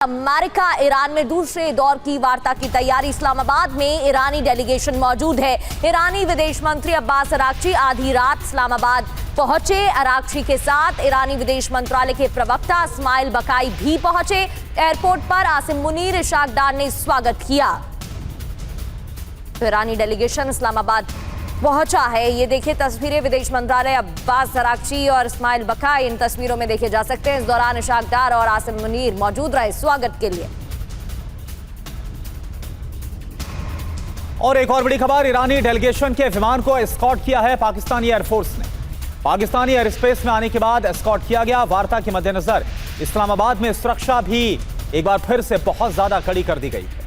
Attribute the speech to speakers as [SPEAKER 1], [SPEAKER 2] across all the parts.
[SPEAKER 1] America Iran में दूसरे दौर की वार्ता की तैयारी। इस्लामाबाद में ईरानी डेलीगेशन मौजूद है। ईरानी विदेश मंत्री अब्बास अराक्ची आधी रात इस्लामाबाद पहुंचे। अराक्ची के साथ ईरानी विदेश मंत्रालय के प्रवक्ता इस्माइल बकाई भी पहुंचे। एयरपोर्ट पर आसिम मुनीर इशाक डार ने स्वागत किया। तो ईरानी डेलीगेशन इस्लामाबाद पहुंचा है। ये देखिए तस्वीरें विदेश मंत्रालय अब्बास अराक्ची और इस्माइल बकाई इन तस्वीरों में देखे जा सकते हैं। इस दौरान इशाक डार और आसिम मुनीर मौजूद रहे स्वागत के लिए।
[SPEAKER 2] और एक और बड़ी खबर, ईरानी डेलीगेशन के विमान को एस्कॉर्ट किया है पाकिस्तानी एयरफोर्स ने। पाकिस्तानी एयर स्पेस में आने के बाद एस्कॉर्ट किया गया। वार्ता के मद्देनजर इस्लामाबाद में सुरक्षा भी एक बार फिर से बहुत ज्यादा कड़ी कर दी गई है।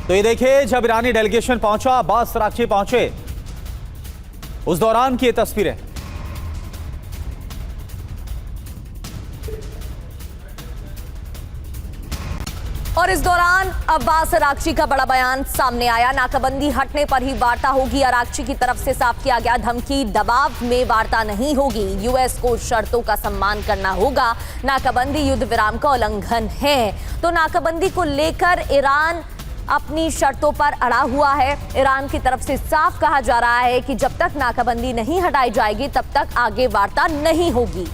[SPEAKER 2] तो ये देखिए जब ईरानी डेलीगेशन पहुंचा, अब्बास अराक्ची पहुंचे, उस दौरान की ये तस्वीरें।
[SPEAKER 1] और इस दौरान अब्बास अराक्ची का बड़ा बयान सामने आया। नाकाबंदी हटने पर ही वार्ता होगी। अराक्ची की तरफ से साफ किया गया धमकी दबाव में वार्ता नहीं होगी। यूएस को शर्तों का सम्मान करना होगा। नाकाबंदी युद्ध विराम का उल्लंघन है। तो नाकाबंदी को लेकर ईरान अपनी शर्तों पर अड़ा हुआ है। ईरान की तरफ से साफ कहा जा रहा है कि जब तक नाकाबंदी नहीं हटाई जाएगी तब तक आगे वार्ता नहीं होगी।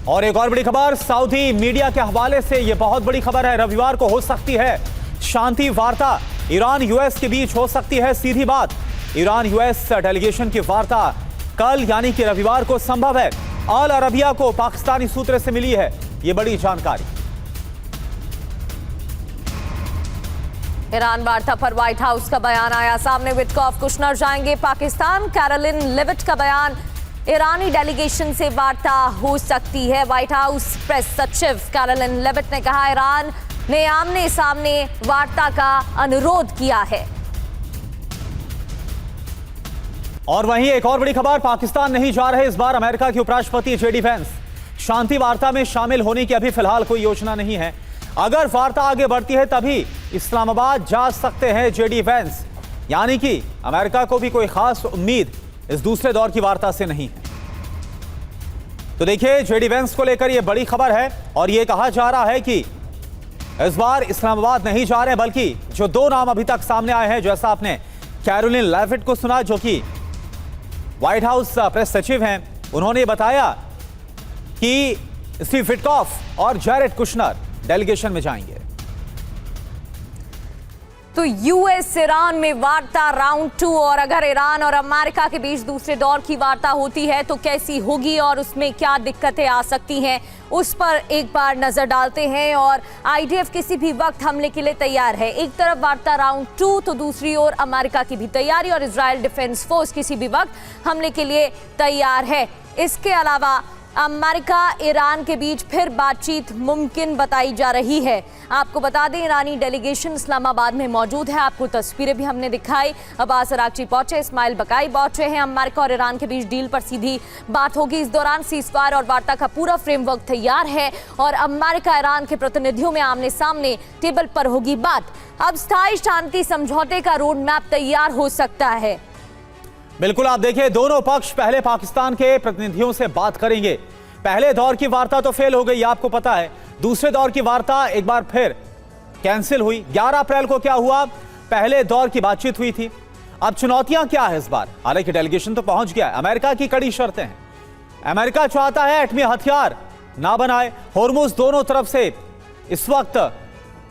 [SPEAKER 2] और एक और बड़ी खबर, सऊदी मीडिया के हवाले से यह बहुत बड़ी खबर है। रविवार को हो सकती है शांति वार्ता, ईरान यूएस के बीच हो सकती है सीधी बात। ईरान यूएस डेलीगेशन की वार्ता कल यानी कि रविवार को संभव है। अल अरबिया को पाकिस्तानी सूत्र से मिली है यह बड़ी जानकारी।
[SPEAKER 1] ईरान वार्ता पर व्हाइट हाउस का बयान आया सामने। विटकॉफ कुशनर जाएंगे पाकिस्तान। कैरोलिन लेविट का बयान, ईरानी डेलीगेशन से वार्ता हो सकती है। व्हाइट हाउस प्रेस सचिव कैरोलिन लेविट ने कहा ईरान ने आमने सामने वार्ता का अनुरोध किया है।
[SPEAKER 2] और वहीं एक और बड़ी खबर, पाकिस्तान नहीं जा रहे इस बार अमेरिका के उपराष्ट्रपति जेडी वेंस। शांति वार्ता में शामिल होने की अभी फिलहाल कोई योजना नहीं है। अगर वार्ता आगे बढ़ती है तभी इस्लामाबाद जा सकते हैं जेडी वेंस। यानी कि अमेरिका को भी कोई खास उम्मीद इस दूसरे दौर की वार्ता से नहीं है। तो देखिए जेडी वेंस को लेकर यह बड़ी खबर है और यह कहा जा रहा है कि इस बार इस्लामाबाद नहीं जा रहे हैं, बल्कि जो दो नाम अभी तक सामने आए हैं, जैसा आपने कैरोलिन लेविट को सुना जो कि व्हाइट हाउस प्रेस सचिव हैं, उन्होंने बताया कि स्टीव विटकॉफ और जैरेड कुशनर डेलीगेशन में जाएंगे।
[SPEAKER 1] तो यूएस ईरान में वार्ता राउंड 2, और अगर ईरान और अमेरिका के बीच दूसरे दौर की वार्ता होती है तो कैसी होगी और उसमें क्या दिक्कतें आ सकती हैं, उस पर एक बार नजर डालते हैं। और आईडीएफ किसी भी वक्त हमले के लिए तैयार है। एक तरफ वार्ता राउंड 2 तो दूसरी ओर अमेरिका की भी तैयारी, और इजराइल डिफेंस फोर्स किसी भी वक्त हमले के लिए तैयार है। इसके अलावा अमेरिका ईरान के बीच फिर बातचीत मुमकिन बताई जा रही है। आपको बता दें ईरानी डेलीगेशन इस्लामाबाद में मौजूद है। आपको तस्वीरें भी हमने दिखाई। अब्बास अराक्ची पहुंचे, इस्माइल बकाई पहुंचे हैं। अमेरिका और ईरान के बीच डील पर सीधी बात होगी। इस दौरान सीजफायर और वार्ता का पूरा फ्रेमवर्क तैयार है और अमेरिका ईरान के प्रतिनिधियों में आमने सामने टेबल पर होगी बात। अब स्थायी शांति समझौते का रोड मैप तैयार हो सकता है।
[SPEAKER 2] बिल्कुल, आप देखिए दोनों पक्ष पहले पाकिस्तान के प्रतिनिधियों से बात करेंगे। पहले दौर की वार्ता तो फेल हो गई, आपको पता है। दूसरे दौर की वार्ता एक बार फिर कैंसिल हुई। 11 अप्रैल को क्या हुआ, पहले दौर की बातचीत हुई थी। अब चुनौतियां क्या है इस बार? हालांकि डेलीगेशन तो पहुंच गया है। अमेरिका की कड़ी शर्तें हैं। अमेरिका चाहता है एटमी हथियार ना बनाए। होर्मुज दोनों तरफ से इस वक्त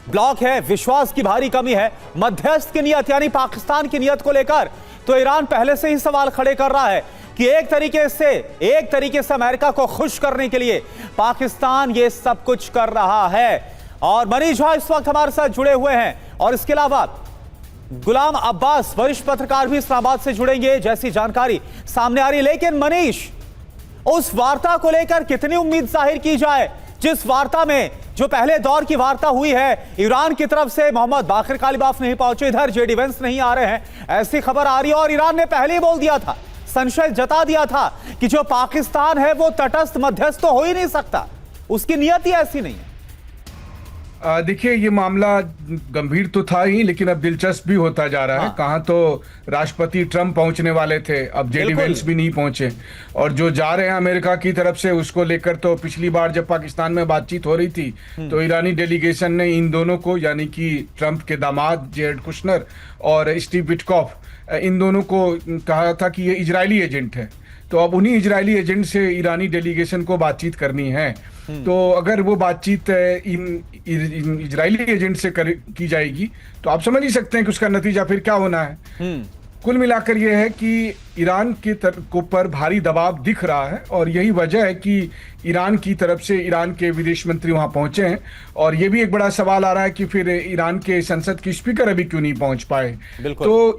[SPEAKER 2] ब्लॉक है, विश्वास की भारी कमी है। मध्यस्थ की नियत यानी पाकिस्तान की नियत को लेकर तो ईरान पहले से ही सवाल खड़े कर रहा है कि एक तरीके से अमेरिका को खुश करने के लिए पाकिस्तान ये सब कुछ कर रहा है। और मनीष झा इस वक्त हमारे साथ जुड़े हुए हैं, और इसके अलावा गुलाम अब्बास वरिष्ठ पत्रकार भी इस्लामाबाद से जुड़ेंगे जैसी जानकारी सामने आ रही। लेकिन मनीष, उस वार्ता को लेकर कितनी उम्मीद जाहिर की जाए जिस वार्ता में जो पहले दौर की वार्ता हुई है, ईरान की तरफ से मोहम्मद बाकिर कालिबाफ नहीं पहुंचे, इधर जेडी वेंस नहीं आ रहे हैं, ऐसी खबर आ रही है। और ईरान ने पहले ही बोल दिया था, संशय जता दिया था कि जो पाकिस्तान है वो तटस्थ मध्यस्थ तो हो ही नहीं सकता, उसकी नियत ही ऐसी नहीं है।
[SPEAKER 3] देखिए, ये मामला गंभीर तो था ही, लेकिन अब दिलचस्प भी होता जा रहा है। कहाँ तो राष्ट्रपति ट्रंप पहुंचने वाले थे, अब जेडी वेंस भी नहीं पहुंचे, और जो जा रहे हैं अमेरिका की तरफ से उसको लेकर तो पिछली बार जब पाकिस्तान में बातचीत हो रही थी तो ईरानी डेलीगेशन ने इन दोनों को, यानी कि ट्रंप के दामाद जेरेड कुशनर और स्टीव विटकॉफ, इन दोनों को कहा था कि ये इजरायली एजेंट है। तो अब उन्हीं इजरायली एजेंट से ईरानी डेलीगेशन को बातचीत करनी है। तो अगर वो बातचीत इन इजरायली एजेंट से की जाएगी तो आप समझ ही सकते हैं कि उसका नतीजा फिर क्या होना है। कुल मिलाकर यह है कि ईरान के पर भारी दबाव दिख रहा है, और यही वजह है कि ईरान की तरफ से ईरान के विदेश मंत्री वहां पहुंचे हैं। और ये भी एक बड़ा सवाल आ रहा है कि फिर ईरान के संसद के स्पीकर अभी क्यों नहीं पहुंच पाए। तो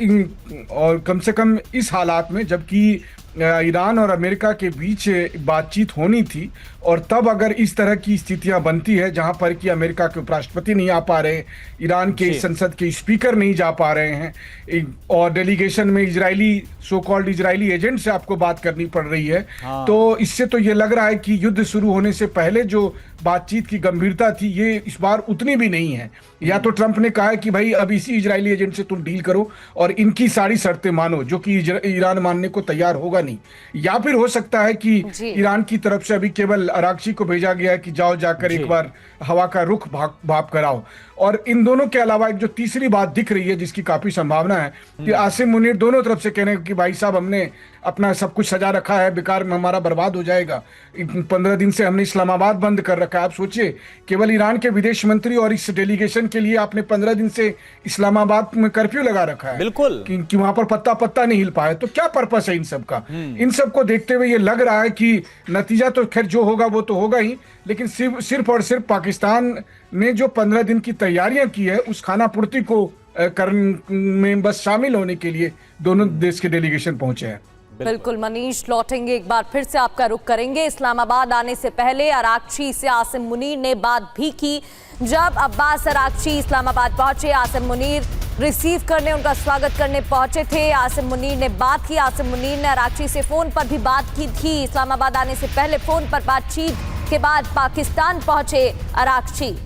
[SPEAKER 3] और कम से कम इस हालात में, जबकि ईरान और अमेरिका के बीच बातचीत होनी थी, और तब अगर इस तरह की स्थितियां बनती है जहां पर कि अमेरिका के उपराष्ट्रपति नहीं आ पा रहे, ईरान के संसद के स्पीकर नहीं जा पा रहे हैं, और डेलीगेशन में Israeli so called Israeli agent से आपको बात करनी पड़ रही है, तो इससे तो ये लग रहा है कि युद्ध शुरू होने से पहले जो बातचीत की गंभीरता थी ये इस बार उतनी भी नहीं है। या तो ट्रंप ने कहा है कि भाई अब इसी इजरायली एजेंट से तुम डील करो और इनकी सारी शर्तें मानो, जो कि ईरान मानने को तैयार होगा नहीं। या फिर हो सकता है कि ईरान की तरफ से अभी केवल अरागची को भेजा गया है कि जाओ जाकर एक बार हवा का रुख भाप कराओ। और इन दोनों के अलावा एक जो तीसरी बात दिख रही है जिसकी काफी संभावना है कि आसिम मुनीर दोनों तरफ से कह रहे हैं कि भाई साहब हमने अपना सब कुछ सजा रखा है, बेकार में हमारा बर्बाद हो जाएगा। 15 दिन से हमने इस्लामाबाद बंद कर रखा है। आप सोचिए, केवल ईरान के विदेश मंत्री और इस डेलीगेशन के लिए आपने 15 दिन से इस्लामाबाद में कर्फ्यू लगा रखा है।
[SPEAKER 2] बिल्कुल
[SPEAKER 3] कि वहां पर पत्ता नहीं हिल पाए। तो क्या पर्पस है इन सब का? इन सब को देखते हुए ये लग रहा है कि नतीजा तो खैर जो होगा वो तो होगा ही, लेकिन सिर्फ और सिर्फ पाकिस्तान ने जो 15 दिन की तैयारियां की है उस खाना पूर्ति को करने में बस शामिल होने के लिए दोनों देश के डेलीगेशन पहुंचे हैं।
[SPEAKER 1] बिल्कुल मनीष, लौटेंगे एक बार फिर से आपका रुख करेंगे। इस्लामाबाद आने से पहले अरागची से आसिम मुनीर ने बात भी की। जब अब्बास अरागची इस्लामाबाद पहुंचे, आसिम मुनीर रिसीव करने, उनका स्वागत करने पहुंचे थे। आसिम मुनीर ने बात की। आसिम मुनीर ने अरागची से फोन पर भी बात की थी। इस्लामाबाद आने से पहले फोन पर बातचीत के बाद पाकिस्तान पहुंचे अरागची।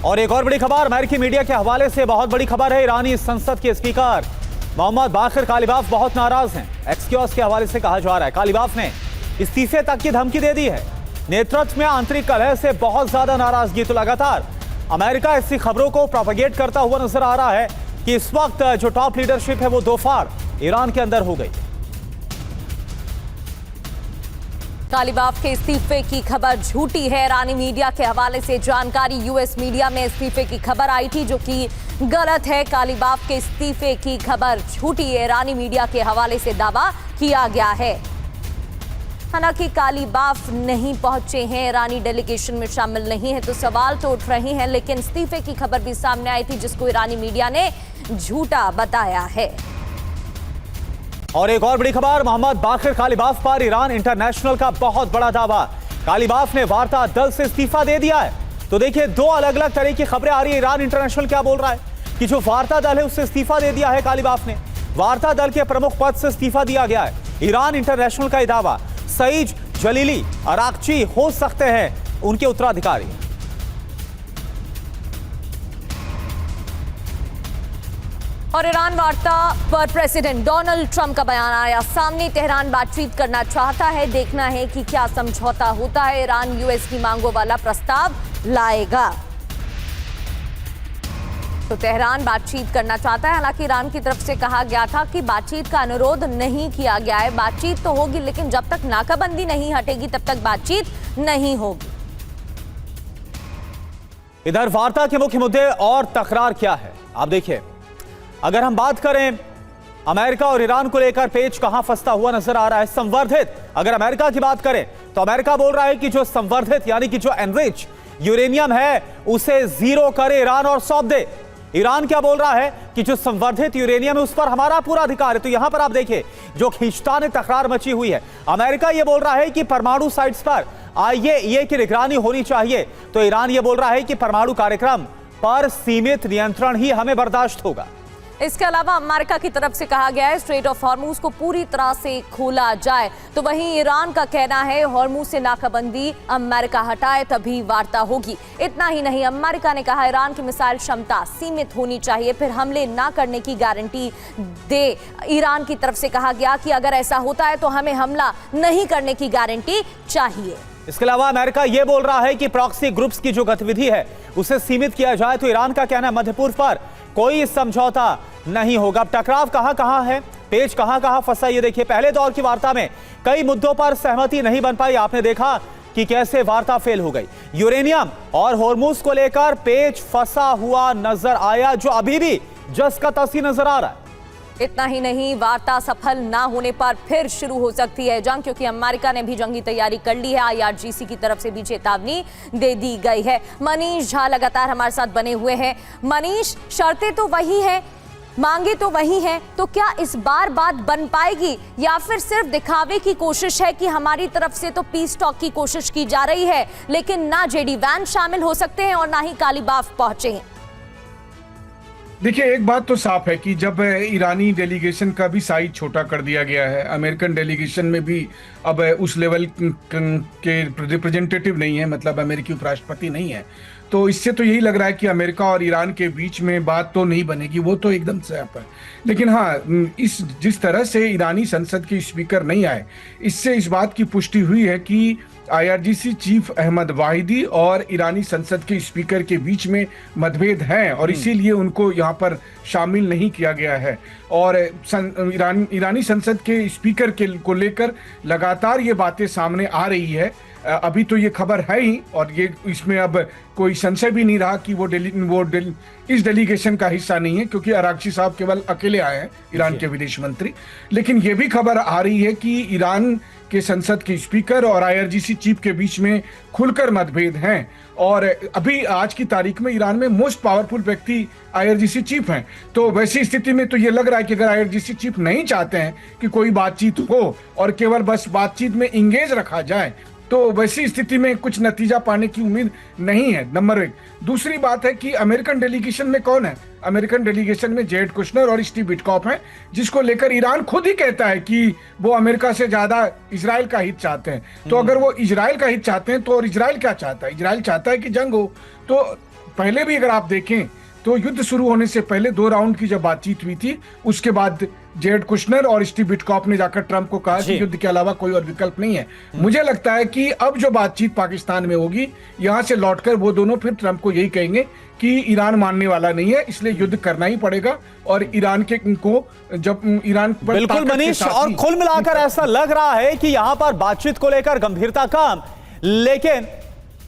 [SPEAKER 2] और एक और बड़ी खबर अमेरिकी मीडिया के हवाले से, बहुत बड़ी खबर है। ईरानी संसद के स्पीकर मोहम्मद बाकिर कालिबाफ बहुत नाराज हैं। एक्सक्यूज के हवाले से कहा जा रहा है कालिबाफ ने इस्तीफे तक की धमकी दे दी है। नेतृत्व में आंतरिक कलह से बहुत ज्यादा नाराजगी। तो लगातार अमेरिका ऐसी खबरों को प्रोपेगेट करता हुआ नजर आ रहा है कि इस वक्त जो टॉप लीडरशिप है वो दो फाड़ ईरान के अंदर हो गई।
[SPEAKER 1] कालिबाफ के इस्तीफे की खबर झूठी है। ईरानी मीडिया के हवाले से जानकारी, यूएस मीडिया में इस्तीफे की खबर आई थी जो कि गलत है। कालिबाफ के इस्तीफे की खबर झूठी है। ईरानी मीडिया के हवाले से दावा किया गया है। हालांकि कालिबाफ नहीं पहुंचे हैं, ईरानी डेलीगेशन में शामिल नहीं है, तो सवाल तो उठ रहे हैं, लेकिन इस्तीफे की खबर भी सामने आई थी जिसको ईरानी मीडिया ने झूठा बताया है।
[SPEAKER 2] और एक और बड़ी खबर, मोहम्मद बाकिर कालिबाफ पर ईरान इंटरनेशनल का बहुत बड़ा दावा। कालिबाफ ने वार्ता दल से इस्तीफा दे दिया है। तो देखिए, दो अलग अलग तरह की खबरें आ रही है। ईरान इंटरनेशनल क्या बोल रहा है कि जो वार्ता दल है उससे इस्तीफा दे दिया है कालिबाफ ने, वार्ता दल के प्रमुख पद से इस्तीफा दिया गया है। ईरान इंटरनेशनल का यह दावा। सईद जलीली अरागची हो सकते हैं उनके उत्तराधिकारी।
[SPEAKER 1] और ईरान वार्ता पर प्रेसिडेंट डोनाल्ड ट्रंप का बयान आया सामने। तेहरान बातचीत करना चाहता है, देखना है कि क्या समझौता होता है। ईरान यूएस की मांगों वाला प्रस्ताव लाएगा। तो तेहरान बातचीत करना चाहता है। हालांकि ईरान की तरफ से कहा गया था कि बातचीत का अनुरोध नहीं किया गया है। बातचीत तो होगी, लेकिन जब तक नाकाबंदी नहीं हटेगी तब तक बातचीत नहीं होगी।
[SPEAKER 2] इधर वार्ता के मुख्य मुद्दे और तकरार क्या है आप देखिए। अगर हम बात करें अमेरिका और ईरान को लेकर, पेच कहां फंसता हुआ नजर आ रहा है। संवर्धित, अगर अमेरिका की बात करें तो अमेरिका बोल रहा है कि जो संवर्धित यानी कि जो एनरिच यूरेनियम है उसे जीरो करे ईरान और सौंप दे। ईरान क्या बोल रहा है कि जो संवर्धित यूरेनियम है उस पर हमारा पूरा अधिकार है। तो यहां पर आप देखिए जो खींचतान तकरार मची हुई है। अमेरिका यह बोल रहा है कि परमाणु साइट्स पर IAEA की निगरानी होनी चाहिए, तो ईरान यह बोल रहा है कि परमाणु कार्यक्रम पर सीमित नियंत्रण ही हमें बर्दाश्त होगा।
[SPEAKER 1] इसके अलावा अमेरिका की तरफ से कहा गया है स्ट्रेट ऑफ हॉर्मूज को पूरी तरह से खोला जाए। तो वहीं ईरान का कहना है हॉर्मूज से नाकाबंदी अमेरिका हटाए तभी वार्ता होगी। इतना ही नहीं, अमेरिका ने कहा ईरान की मिसाइल क्षमता सीमित होनी चाहिए, फिर हमले ना करने की गारंटी दे। ईरान की तरफ से कहा गया कि अगर ऐसा होता है तो हमें हमला नहीं करने की गारंटी चाहिए।
[SPEAKER 2] इसके अलावा अमेरिका यह बोल रहा है कि प्रॉक्सी ग्रुप्स की जो गतिविधि है उसे सीमित किया जाए। तो ईरान का कहना है मध्य पूर्व पर कोई समझौता नहीं होगा। अब टकराव कहां है, पेच कहां फंसा, ये देखिए। पहले दौर की वार्ता में कई मुद्दों पर सहमति नहीं बन पाई। आपने देखा कि कैसे वार्ता फेल हो गई। यूरेनियम और हॉर्मूज को लेकर पेच फंसा हुआ नजर आया, जो अभी भी जस का तस ही नजर आ रहा है।
[SPEAKER 1] इतना ही नहीं, वार्ता सफल ना होने पर फिर शुरू हो सकती है जंग, क्योंकि अमेरिका ने भी जंगी तैयारी कर ली है। IRGC की तरफ से भी चेतावनी दे दी गई है। मनीष झा लगातार हमारे साथ बने हुए हैं। मनीष, शर्तें तो वही हैं, मांगे तो वही हैं, तो क्या इस बार बात बन पाएगी या फिर सिर्फ दिखावे की कोशिश है कि हमारी तरफ से तो पीस टॉक की कोशिश की जा रही है, लेकिन ना JD Vance शामिल हो सकते हैं और ना ही कालीबाफ पहुंचे हैं?
[SPEAKER 3] देखिए, एक बात तो साफ है कि जब ईरानी डेलीगेशन का भी साइज छोटा कर दिया गया है, अमेरिकन डेलीगेशन में भी अब उस लेवल के रिप्रेजेंटेटिव नहीं है, मतलब अमेरिकी उपराष्ट्रपति नहीं है, तो इससे तो यही लग रहा है कि अमेरिका और ईरान के बीच में बात तो नहीं बनेगी, वो तो एकदम साफ है। लेकिन हाँ, जिस तरह से ईरानी संसद के स्पीकर नहीं आए, इससे इस बात की पुष्टि हुई है कि IRGC चीफ अहमद वाहिदी और ईरानी संसद के स्पीकर के बीच में मतभेद हैं और इसीलिए उनको यहाँ पर शामिल नहीं किया गया है। और ईरानी संसद के स्पीकर को लेकर लगातार ये बातें सामने आ रही है। अभी तो ये खबर है ही, और ये इसमें अब कोई संशय भी नहीं रहा कि वो इस डेलीगेशन का हिस्सा नहीं है, क्योंकि अरागची साहब केवल अकेले आए हैं, ईरान के विदेश मंत्री। लेकिन ये भी खबर आ रही है कि ईरान के संसद के स्पीकर और IRGC चीफ के बीच में खुलकर मतभेद हैं, और अभी आज की तारीख में ईरान में मोस्ट पावरफुल व्यक्ति IRGC चीफ हैं। तो वैसी स्थिति में तो ये लग रहा है कि अगर IRGC चीफ नहीं चाहते हैं कि कोई बातचीत हो और केवल बस बातचीत में इंगेज रखा जाए, तो वैसी स्थिति में कुछ नतीजा पाने की उम्मीद नहीं है, नंबर एक। दूसरी बात है कि अमेरिकन डेलीगेशन में कौन है? अमेरिकन डेलीगेशन में जेरेड कुशनर और स्टीव विटकॉफ हैं, जिसको लेकर ईरान खुद ही कहता है कि वो अमेरिका से ज्यादा इजराइल का हित चाहते हैं। तो अगर वो इजराइल का हित चाहते हैं, तो और इजराइल क्या चाहता है? इजराइल चाहता है कि जंग हो। तो पहले भी अगर आप देखें तो युद्ध शुरू होने से पहले 2 राउंड की जब बातचीत हुई थी, उसके बाद जेरेड कुशनर और स्टीव विटकॉफ ने जाकर ट्रंप को कहा कि युद्ध के अलावा कोई और विकल्प नहीं है। मुझे लगता है कि अब जो बातचीत पाकिस्तान में होगी, यहां से लौटकर वो दोनों फिर ट्रंप को यही कहेंगे कि ईरान मानने वाला नहीं है, इसलिए युद्ध करना ही पड़ेगा। और ईरान को जब ईरान पर
[SPEAKER 2] बिल्कुल मनीष, और कुल मिलाकर ऐसा लग रहा है कि यहां पर बातचीत को लेकर गंभीरता कम, लेकिन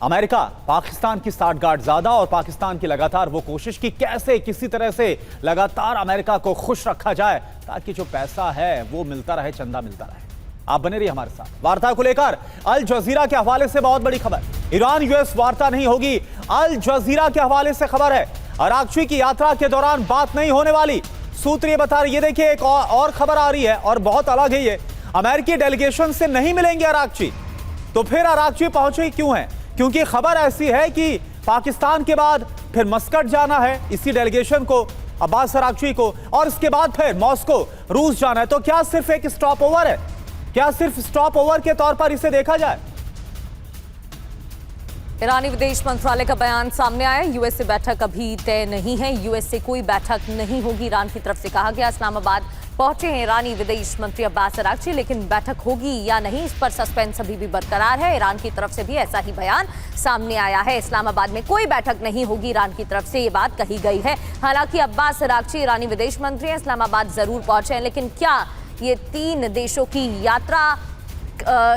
[SPEAKER 2] अमेरिका पाकिस्तान की साठगांठ ज्यादा, और पाकिस्तान की लगातार वो कोशिश कि कैसे किसी तरह से लगातार अमेरिका को खुश रखा जाए, ताकि जो पैसा है वो मिलता रहे, चंदा मिलता रहे। आप बने रहिए हमारे साथ। वार्ता को लेकर अल जजीरा के हवाले से बहुत बड़ी खबर, ईरान US वार्ता नहीं होगी। अल जजीरा के हवाले से खबर है अरागची की यात्रा के दौरान बात नहीं होने वाली, सूत्र ये बता रहे। ये देखिए, एक और खबर आ रही है और बहुत अलग है ये। अमेरिकी डेलीगेशन से नहीं मिलेंगे अरागची, तो फिर अरागची पहुंचे क्यों है? क्योंकि खबर ऐसी है कि पाकिस्तान के बाद फिर मस्कट जाना है इसी डेलीगेशन को, अब्बास अरागची को, और इसके बाद फिर मॉस्को रूस जाना है। तो क्या सिर्फ एक स्टॉप ओवर है? क्या सिर्फ स्टॉप ओवर के तौर पर इसे देखा जाए?
[SPEAKER 1] ईरानी विदेश मंत्रालय का बयान सामने आया। US से बैठक अभी तय नहीं है, US से कोई बैठक नहीं होगी, ईरान की तरफ से कहा गया। इस्लामाबाद पहुंचे हैं ईरानी विदेश मंत्री अब्बास अरागची, लेकिन बैठक होगी या नहीं, इस पर सस्पेंस अभी भी बरकरार है। ईरान की तरफ से भी ऐसा ही बयान सामने आया है। इस्लामाबाद में कोई बैठक नहीं होगी, ईरान की तरफ से ये बात कही गई है। हालांकि अब्बास अरागची ईरानी विदेश मंत्री हैं, इस्लामाबाद जरूर पहुंचे हैं, लेकिन क्या ये 3 देशों की यात्रा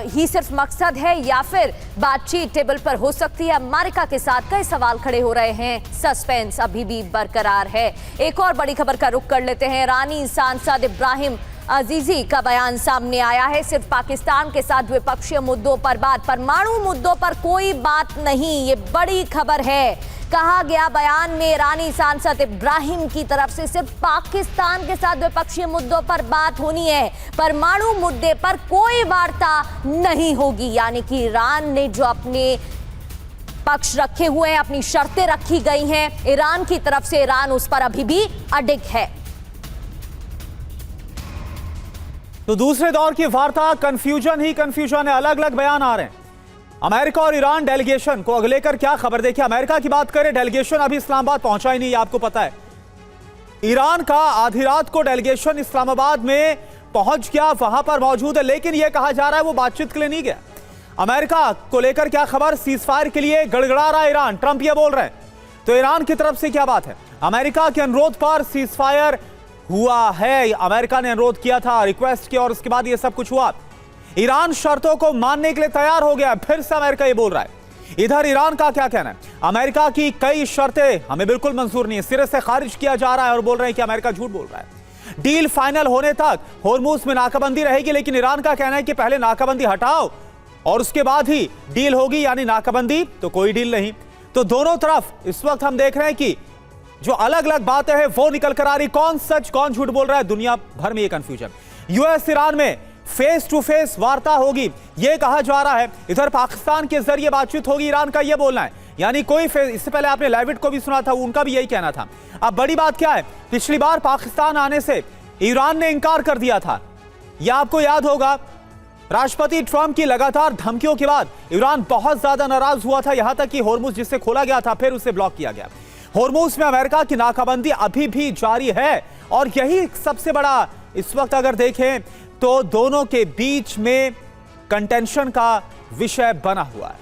[SPEAKER 1] ही सिर्फ मकसद है या फिर बातचीत टेबल पर हो सकती है? अमेरिका के साथ कई सवाल खड़े हो रहे हैं, सस्पेंस अभी भी बरकरार है। एक और बड़ी खबर का रुख कर लेते हैं। ईरानी सांसद इब्राहिम अजीजी का बयान सामने आया है। सिर्फ पाकिस्तान के साथ द्विपक्षीय मुद्दों पर बात, परमाणु मुद्दों पर कोई बात नहीं, ये बड़ी खबर है। कहा गया बयान में ईरानी सांसद इब्राहिम की तरफ से सिर्फ पाकिस्तान के साथ द्विपक्षीय मुद्दों पर बात होनी है, परमाणु मुद्दे पर कोई वार्ता नहीं होगी। यानी कि ईरान ने जो अपने पक्ष रखे हुए हैं, अपनी शर्तें रखी गई हैं ईरान की तरफ से, ईरान उस पर अभी भी अडिग है।
[SPEAKER 2] तो दूसरे दौर की वार्ता कंफ्यूजन ही कंफ्यूजन है, अलग अलग बयान आ रहे हैं। अमेरिका और ईरान डेलीगेशन को लेकर क्या खबर? देखिए, अमेरिका की बात करें, डेलीगेशन अभी इस्लामाबाद पहुंचा ही नहीं, आपको पता है। ईरान का आधी रात को डेलीगेशन इस्लामाबाद में पहुंच गया, वहां पर मौजूद है, लेकिन यह कहा जा रहा है वो बातचीत के लिए नहीं गया। अमेरिका को लेकर क्या खबर? सीजफायर के लिए गड़गड़ा रहा ईरान, ट्रंप ये बोल रहे हैं। तो ईरान की तरफ से क्या बात है? अमेरिका के अनुरोध पर सीजफायर हुआ है, अमेरिका ने अनुरोध किया था, रिक्वेस्ट किया और उसके बाद ये सब कुछ हुआ। ईरान शर्तों को मानने के लिए तैयार हो गया, फिर से अमेरिका ये बोल रहा है। इधर ईरान का क्या कहना है? अमेरिका की कई शर्तें हमें बिल्कुल मंजूर नहीं है, सिरे से खारिज किया जा रहा है और बोल रहे हैं कि अमेरिका झूठ बोल रहा है। डील फाइनल होने तक होर्मुज में नाकाबंदी रहेगी, लेकिन ईरान का कहना है कि पहले नाकाबंदी हटाओ और उसके बाद ही डील होगी, यानी नाकाबंदी तो कोई डील नहीं। तो दोनों तरफ इस वक्त हम देख रहे हैं कि जो अलग अलग बातें हैं वो निकल कर आ रही, कौन सच कौन झूठ बोल रहा है, दुनिया भर में ये कंफ्यूजन। यूएस ईरान में फेस टू फेस वार्ता होगी, यह कहा जा रहा है। इधर पाकिस्तान के जरिए बातचीत होगी, ईरान का यह बोलना है, यानी कोई इससे पहले आपने लेविट को भी सुना था, उनका भी यही कहना था। अब बड़ी बात क्या है? पिछली बार पाकिस्तान आने से ईरान ने इंकार कर दिया था, यह आपको याद होगा। राष्ट्रपति ट्रंप की लगातार धमकियों के बाद ईरान बहुत ज्यादा नाराज हुआ था, यहां तक कि होर्मुज जिससे खोला गया था फिर उसे ब्लॉक किया गया। होर्मुज में अमेरिका की नाकाबंदी अभी भी जारी है और यही सबसे बड़ा इस वक्त अगर देखें तो दोनों के बीच में कंटेंशन का विषय बना हुआ है।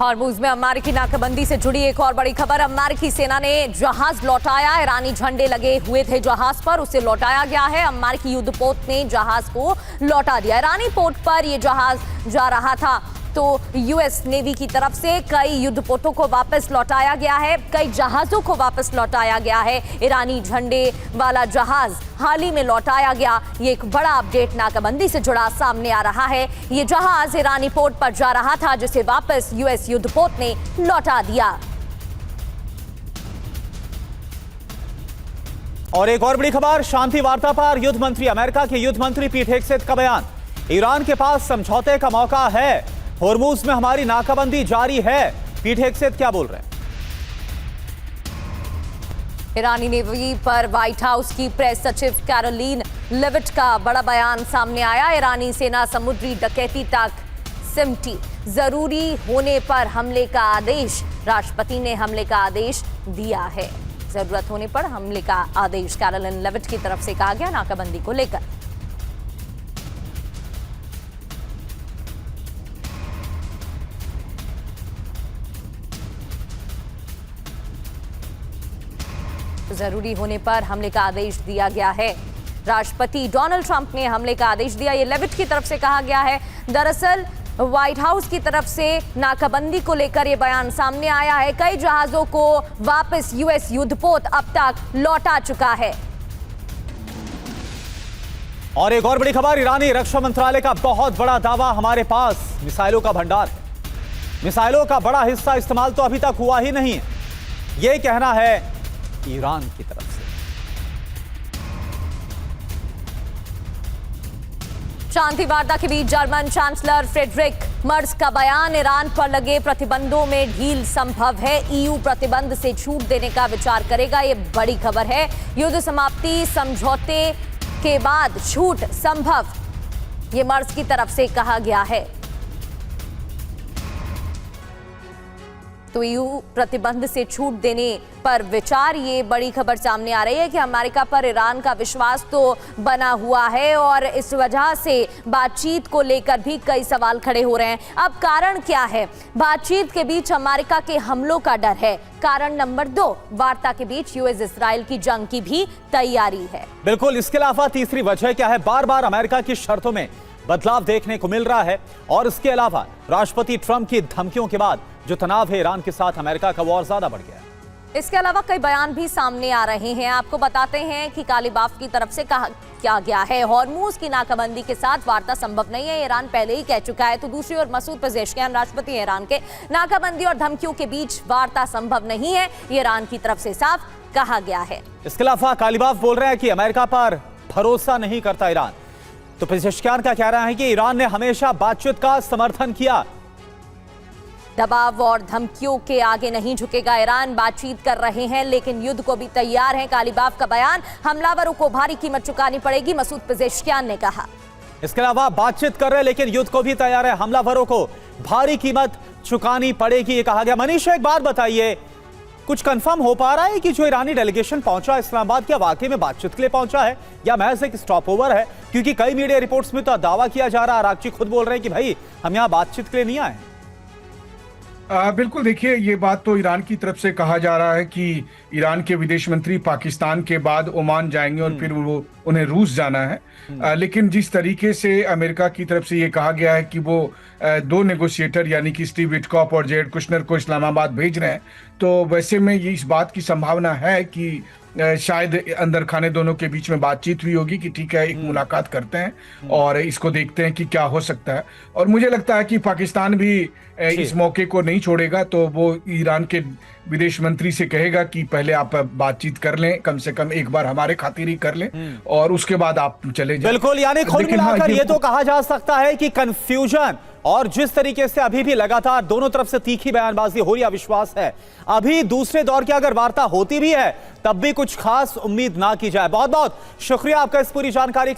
[SPEAKER 1] हॉर्मुज में अमेरिकी नाकाबंदी से जुड़ी एक और बड़ी खबर, अमेरिकी सेना ने जहाज लौटाया। ईरानी झंडे लगे हुए थे जहाज पर, उसे लौटाया गया है। अमेरिकी युद्धपोत ने जहाज को लौटा दिया। ईरानी पोर्ट पर यह जहाज जा रहा था, तो यूएस नेवी की तरफ से कई युद्धपोतों को वापस लौटाया गया है, कई जहाजों को वापस लौटाया गया है। ईरानी झंडे वाला जहाज हाल ही में लौटाया गया। ये एक बड़ा अपडेट नाकाबंदी से जुड़ा सामने आ रहा है। ये जहाज ईरानी पोर्ट पर जा रहा था, जिसे वापस यूएस युद्धपोत ने लौटा दिया।
[SPEAKER 2] और एक और बड़ी खबर, शांति वार्ता पर युद्ध मंत्री, अमेरिका के युद्ध मंत्री पीट हेग्सेथ का बयान। ईरान के पास समझौते का मौका है, होर्मुज में हमारी नाकाबंदी जारी है। पीट हेग्सेथ क्या बोल रहे हैं?
[SPEAKER 1] ईरानी नेवी पर व्हाइट हाउस की प्रेस सचिव कैरोलीन लेविट का बड़ा बयान सामने आया। ईरानी सेना समुद्री डकैती तक सिमटी, जरूरी होने पर हमले का आदेश, राष्ट्रपति ने हमले का आदेश दिया है। जरूरत होने पर हमले का आदेश कैरोलीन लेविट की तरफ से कहा गया नाकाबंदी को लेकर। जरूरी होने पर हमले का आदेश दिया गया है। राष्ट्रपति डोनाल्ड ट्रंप ने हमले का आदेश दिया, ये लेविट की तरफ से कहा गया है। दरअसल व्हाइट हाउस की तरफ से नाकाबंदी को लेकर यह बयान सामने आया है। कई जहाजों को वापस यूएस युद्धपोत अब तक लौटा चुका है।
[SPEAKER 2] और एक और बड़ी खबर, ईरानी रक्षा मंत्रालय का बहुत बड़ा दावा, हमारे पास मिसाइलों का भंडार है। मिसाइलों का बड़ा हिस्सा इस्तेमाल तो अभी तक हुआ ही नहीं है, यह कहना है ईरान की तरफ से।
[SPEAKER 1] शांति वार्ता के बीच जर्मन चांसलर फ्रेडरिक मर्ज का बयान, ईरान पर लगे प्रतिबंधों में ढील संभव है, ईयू प्रतिबंध से छूट देने का विचार करेगा। ये बड़ी खबर है। युद्ध समाप्ति समझौते के बाद छूट संभव, ये मर्ज की तरफ से कहा गया है। तो ईयू प्रतिबंध से छूट देने पर विचार, ये बड़ी खबर सामने आ रही है कि अमेरिका पर ईरान का विश्वास तो बना हुआ है और इस वजह से बातचीत को लेकर भी कई सवाल खड़े हो रहे हैं। अब कारण क्या है? बातचीत के बीच अमेरिका के हमलों का डर है। कारण नंबर 2, वार्ता के बीच यूएस इजराइल की जंग की भी तैयारी है।
[SPEAKER 2] बिल्कुल, इसके अलावा तीसरी वजह क्या है? बार बार अमेरिका की शर्तों में बदलाव देखने को मिल रहा है और इसके अलावा राष्ट्रपति ट्रंप की धमकियों के बाद जो तनाव है ईरान के साथ, अमेरिका का वो और ज्यादा बढ़ गया है।
[SPEAKER 1] इसके अलावा कई बयान भी सामने आ रहे हैं। आपको बताते हैं कि काली बाफ की तरफ से कहा क्या गया है, हॉर्मुज की नाकाबंदी के साथ वार्ता संभव नहीं है, ईरान पहले ही कह चुका है। तो दूसरी ओर मसूद पेजेश्कियान, राष्ट्रपति ईरान के, नाकाबंदी और धमकियों के बीच वार्ता संभव नहीं है, ईरान की तरफ से साफ कहा गया है।
[SPEAKER 2] इसके अलावा कालीबाफ बोल रहे हैं कि अमेरिका पर भरोसा नहीं करता ईरान। तो पेजेश्कियान का कहना है कि ईरान ने हमेशा बातचीत का समर्थन किया।
[SPEAKER 1] दबाव और धमकियों के आगे नहीं झुकेगा ईरान। बातचीत कर रहे हैं लेकिन युद्ध को भी तैयार है। कालीबाफ का बयान, हमलावरों को भारी कीमत चुकानी पड़ेगी, मसूद पेजेश्कियान ने कहा।
[SPEAKER 2] इसके अलावा बातचीत कर रहे हैं लेकिन युद्ध को भी तैयार है, हमलावरों को भारी कीमत चुकानी पड़ेगी, ये कहा गया। मनीष, एक बात बताइए, कुछ कंफर्म हो पा रहा है कि जो ईरानी डेलीगेशन पहुंचा इस्लामाबाद, क्या वाकई में बातचीत के लिए पहुंचा है या महज एक स्टॉप ओवर है? क्योंकि कई मीडिया रिपोर्ट्स में तो दावा किया जा रहा है, आरागची खुद बोल रहे हैं कि भाई हम यहां बातचीत के लिए नहीं आए।
[SPEAKER 3] बिल्कुल, देखिए, ये बात तो ईरान की तरफ से कहा जा रहा है कि ईरान के विदेश मंत्री पाकिस्तान के बाद ओमान जाएंगे और फिर वो उन्हें रूस जाना है। लेकिन जिस तरीके से अमेरिका की तरफ से ये कहा गया है कि वो दो नेगोशिएटर यानी कि स्टीव विटकॉफ और जेरेड कुशनर को इस्लामाबाद भेज रहे हैं, तो वैसे में ये इस बात की संभावना है कि शायद अंदर खाने दोनों के बीच में बातचीत हुई होगी कि ठीक है, एक मुलाकात करते हैं और इसको देखते हैं कि क्या हो सकता है। और मुझे लगता है कि पाकिस्तान भी इस मौके को नहीं छोड़ेगा, तो वो ईरान के विदेश मंत्री से कहेगा कि पहले आप बातचीत कर लें, कम से कम एक बार हमारे खातिर ही कर लें और उसके बाद आप चले जाएं।
[SPEAKER 2] बिल्कुल, यानी कुल मिलाकर ये तो कहा जा सकता है कि कंफ्यूजन और जिस तरीके से अभी भी लगातार दोनों तरफ से तीखी बयानबाजी हो रही है, विश्वास है अभी दूसरे दौर की अगर वार्ता होती भी है तब भी कुछ खास उम्मीद ना की जाए। बहुत बहुत शुक्रिया आपका इस पूरी जानकारी के लिए।